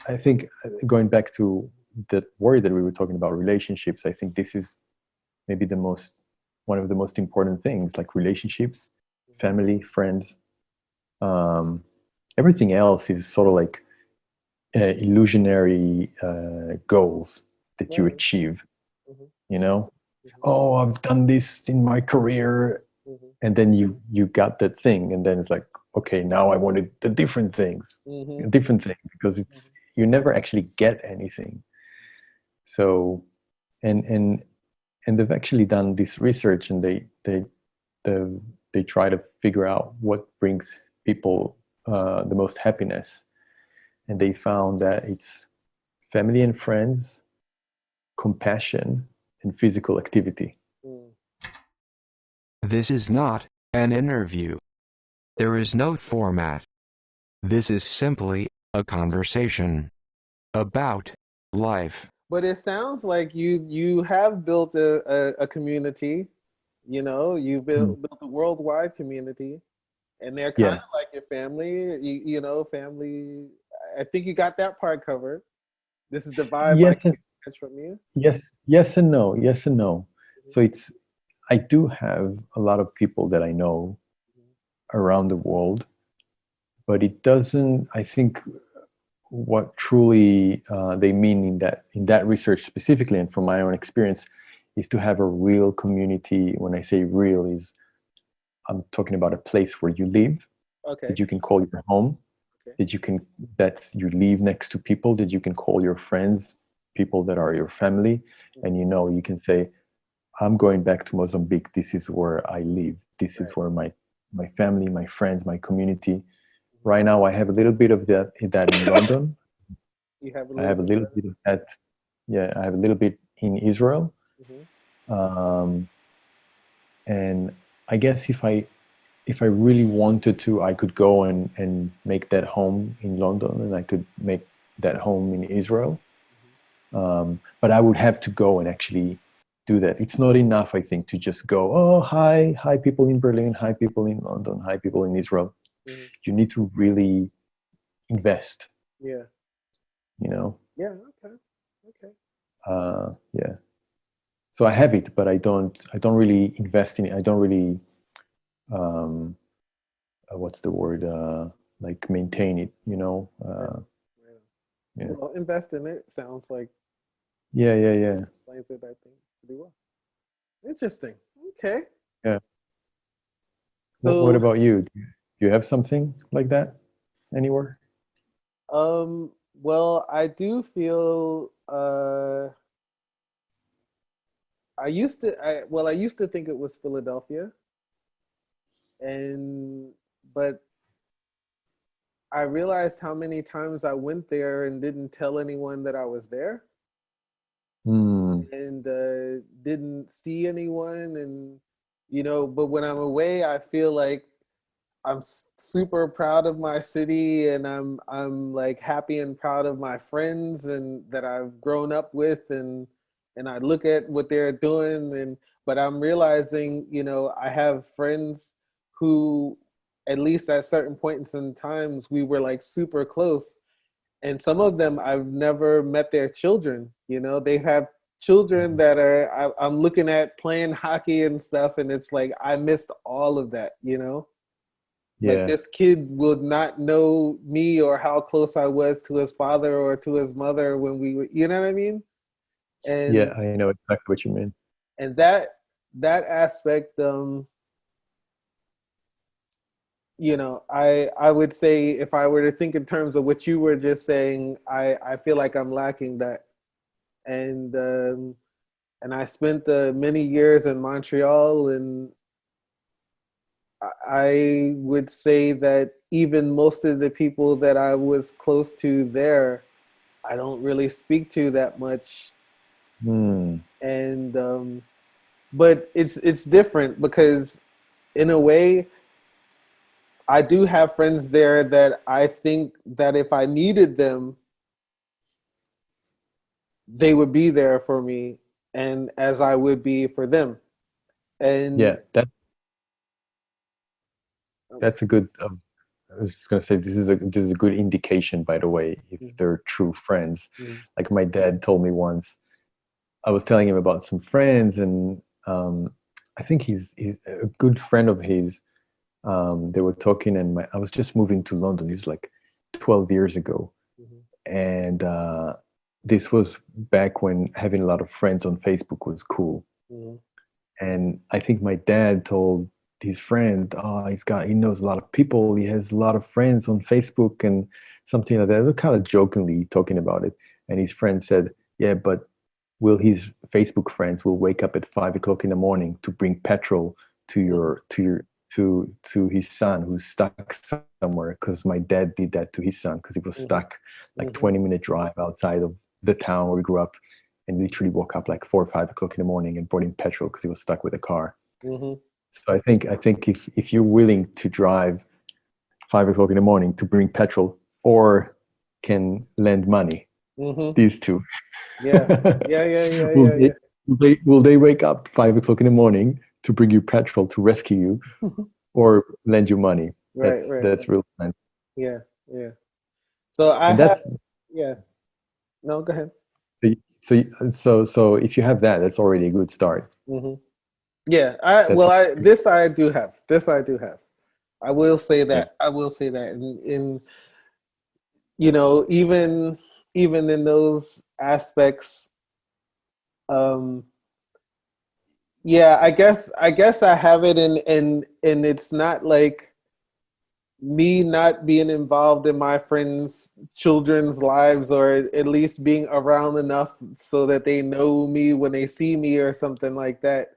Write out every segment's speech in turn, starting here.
I think going back to the word that we were talking about, relationships, I think this is maybe one of the most important things, like relationships, family, friends. Um, Everything else is sort of like illusionary goals that you Right. achieve, Hmm. you know? Hmm. Oh, I've done this in my career, Hmm. and then you got that thing, and then it's like, okay, now I wanted the different things, a Hmm. different thing, because it's you never actually get anything. So, and and and they've actually done this research, and they they try to figure out what brings people the most happiness, and they found that it's family and friends, compassion, and physical activity. Mm. This is not an interview. There is no format. This is simply a conversation about life. But it sounds like you have built a community. You know, you Mm. built a worldwide community, and they're kind Yeah. of like your family. You know, family. I think you got that part covered. This is the vibe I Yes. catch from you. Yes. Yes and no. Yes and no. So it's I do have a lot of people that I know around the world, but it doesn't. I think what truly they mean in that research specifically, and from my own experience, is to have a real community. When I say real, is I'm talking about a place where you live, Okay. that you can call your home, Okay. that you live next to people that you can call your friends, people that are your family, and Mhm. you can say, I'm going back to Mozambique. This is where I live. This is Right. where my family, my friends, my community. Mhm. Right now, I have a little bit of that in London. You have a I little have a bit little of bit of that. Yeah, I have a little bit in Israel. that. Hmm. Um, and I guess if I really wanted to, I could go and make that home in London, and I could make that home in Israel. But I would have to go and actually do that. It's not enough, I think, to just go, oh, hi, people in Berlin, hi, people in London, hi, people in Israel. Hmm. You need to really invest, Yeah. you know? Yeah. Okay. Okay. Yeah. So I have it, but I don't really invest in it. I don't really, um, what's the word? Like maintain it, you know? Right. Right. Yeah. Well, invest in it. Sounds like Yeah, yeah, yeah. explains it. I think pretty well. Interesting. Okay. Yeah. What So, about you? Do you have something like that anywhere? um, well, I do feel. I used to. I used to think it was Philadelphia, and but I realized how many times I went there and didn't tell anyone that I was there, Hmm. and didn't see anyone, and but when I'm away, I feel like I'm super proud of my city, and I'm like happy and proud of my friends and that I've grown up with, and I look at what they're doing, and but I'm realizing, I have friends who, at least at certain points in times, we were like super close, and some of them I've never met their children. They have children that I'm looking at playing hockey and stuff, and it's like I missed all of that. Like Yeah. this kid would not know me or how close I was to his father or to his mother when we were, you know what I mean? And Yeah, I know exactly what you mean. and that aspect, I would say, if I were to think in terms of what you were just saying, I feel like I'm lacking that. And I spent many years in Montreal, and I would say that even most of the people that I was close to there, I don't really speak to that much. Hmm. And but it's different because, in a way, I do have friends there that I think that if I needed them, they would be there for me, and as I would be for them. And Yeah, that's what's a good I was just gonna say this is a good indication, by the way, if Mm, they're true friends. mm, Like my dad told me once, I was telling him about some friends, and I think he's a good friend of his. They were talking, and I was just moving to London. This was like 12 years ago, mhm, and this was back when having a lot of friends on Facebook was cool. mhm, And I think my dad told his friend, "Oh, he knows a lot of people. He has a lot of friends on Facebook and something like that." They were kind of jokingly talking about it. And his friend said, "Yeah, but will his Facebook friends will wake up at 5 o'clock in the morning to bring petrol to mhm, to his son who's stuck somewhere?" Because my dad did that to his son because he was mhm, stuck like mhm, 20-minute drive outside of the town where we grew up, and literally woke up like 4 or 5 o'clock in the morning and brought him petrol because he was stuck with a car. mhm, So I think if you're willing to drive 5 o'clock in the morning to bring petrol or can lend money, mhm. these two, Yeah, yeah, yeah, yeah, will yeah, they yeah. will they wake up 5 o'clock in the morning to bring you petrol to rescue you or lend you money? Right, right. That's real friends. Yeah, yeah. So I And have, that's yeah. No, go ahead. so if you have that, that's already a good start. Hmm. Yeah, I That's well, I this I do have. This I do have. I will say yeah. that. I will say that. In you know, even in those aspects, um, yeah, I guess I have it, and it's not like me not being involved in my friends' children's lives, or at least being around enough so that they know me when they see me or something like that.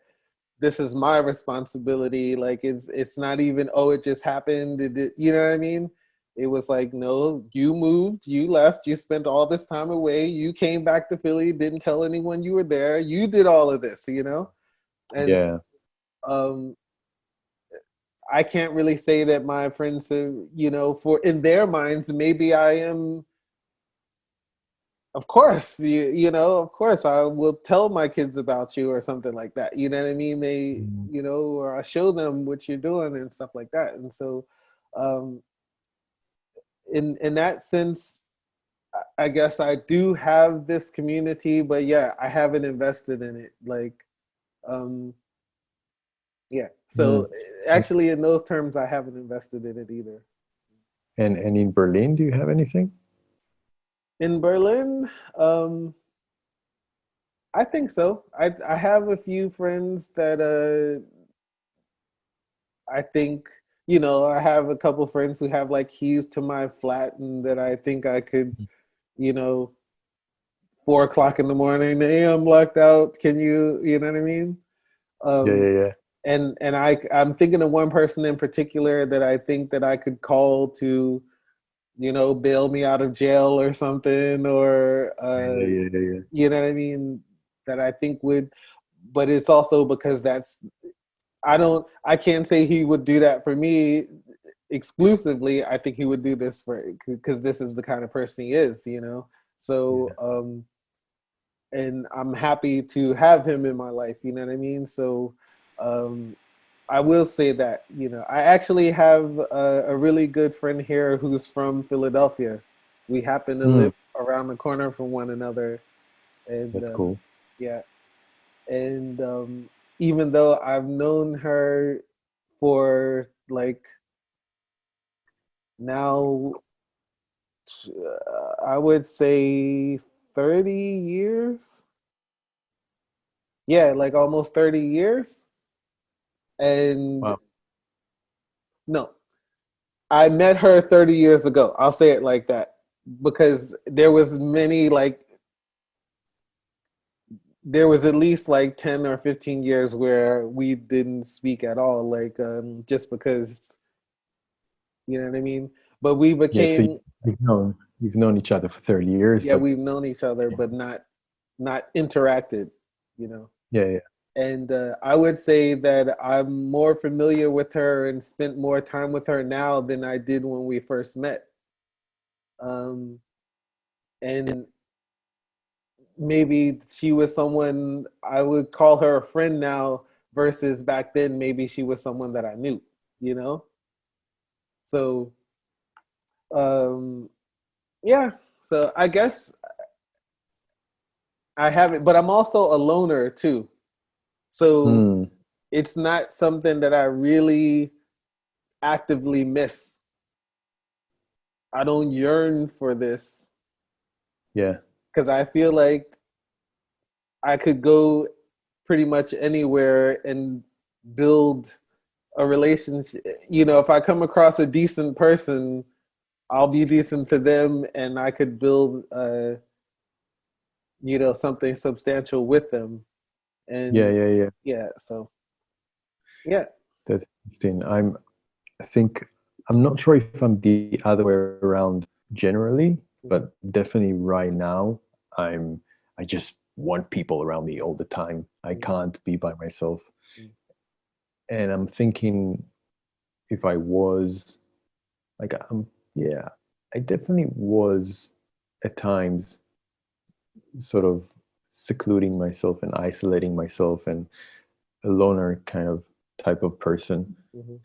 This is my responsibility. Like it's not even, oh, it just happened. You know what I mean? It was like, no, you moved, you left, you spent all this time away, you came back to Philly, didn't tell anyone you were there, you did all of this, you know? And Yeah. um I can't really say that my friends have, for in their minds, maybe I am, of course, of course I will tell my kids about you or something like that. You know what I mean? They, Mhm. or I show them what you're doing and stuff like that. And so, um, in that sense, I guess I do have this community, but yeah, I haven't invested in it. Like, um, yeah. So Mm. actually, in those terms, I haven't invested in it either. And in Berlin, do you have anything? In Berlin, I think so. I have a few friends that I think, I have a couple friends who have like keys to my flat, and that I think I could, you know, 4 o'clock in the morning, hey, I'm locked out. Can you know what I mean? Yeah, Um, yeah, yeah. and I'm thinking of one person in particular that I think that I could call to, bail me out of jail or something, or Yeah, yeah, yeah, yeah, yeah. you know what I mean, that I think would, but it's also because I can't say he would do that for me exclusively. I think he would do this because this is the kind of person he is, so and I'm happy to have him in my life, you know what I mean? So um I will say that, I actually have a really good friend here who's from Philadelphia. We happen to Mm, live around the corner from one another, and that's cool. yeah, and even though I've known her for like now, I would say 30 years. Yeah, like almost 30 years. And Wow. no, I met her 30 years ago. I'll say it like that, because there was at least like 10 or 15 years where we didn't speak at all, like just because, you know what I mean? But we Yeah, so became, you've known each other for 30 years, yeah, but we've known each other, yeah, but not interacted, you know. yeah, yeah. And I would say that I'm more familiar with her and spent more time with her now than I did when we first met. Um, and maybe she was someone I would call her a friend now, versus back then maybe she was someone that I knew, you know. So Yeah. So I guess I haven't, but I'm also a loner too. So Hmm. it's not something that I really actively miss. I don't yearn for this Yeah. because I feel like I could go pretty much anywhere and build a relationship. You know, if I come across a decent person, I'll be decent to them, and I could build, something substantial with them. Yeah. And Yeah. Yeah. yeah, so yeah. That's interesting. I think I'm not sure if I'm the other way around generally, Mhm. but definitely right now, I just want people around me all the time. I Mhm. can't be by myself. Mhm. And I'm thinking if I was like yeah, I definitely was at times sort of secluding myself and isolating myself and a loner kind of type of person. Mhm.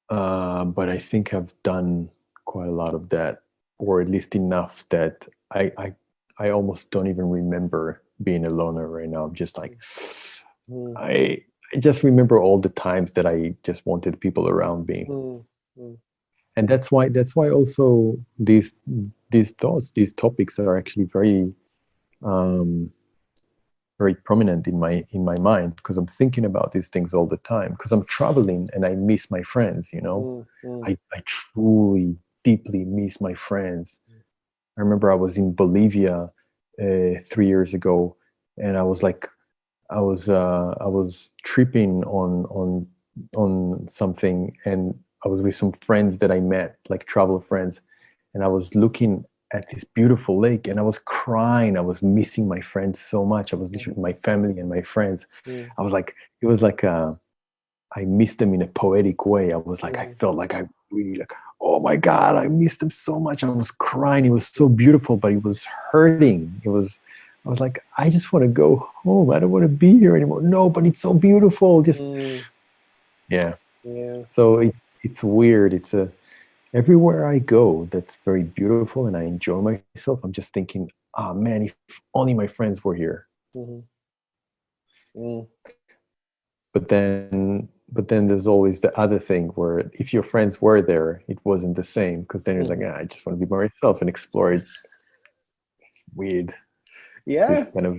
But I think I've done quite a lot of that, or at least enough that I, I I almost don't even remember being a loner right now. I'm just like Mhm. I I just remember all the times that I just wanted people around me, Mhm. Mhm. and that's why also these thoughts, these topics are actually um, very prominent in my mind because I'm thinking about these things all the time because I'm traveling and I miss my friends, you know. Mhm. Mhm. I truly deeply miss my friends. I remember I was in Bolivia 3 years ago, and I was tripping on something, and I was with some friends that I met, like travel friends, and I was looking at this beautiful lake, and I was crying. I was missing my friends so much. I was literally my family and my friends. Mhm. I was like, it was like I missed them in a poetic way. I was like, I Mhm. felt like I really like, oh my God, I missed them so much. I was crying. It was so beautiful, but it was hurting. I was like, I just want to go home. I don't want to be here anymore. No, but it's so beautiful. Just, Mhm. yeah. Yeah. So it's weird. Everywhere I go, that's very beautiful and I enjoy myself. I'm just thinking, ah, man, if only my friends were here. Mhm. Mhm. But then there's always the other thing where if your friends were there, it wasn't the same because then you're like, Mhm. I just want to be by myself and explore it. It's weird, this Yeah. kind of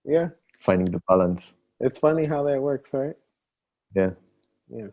Yeah. finding the balance. It's funny how that works, right? Yeah. Yeah.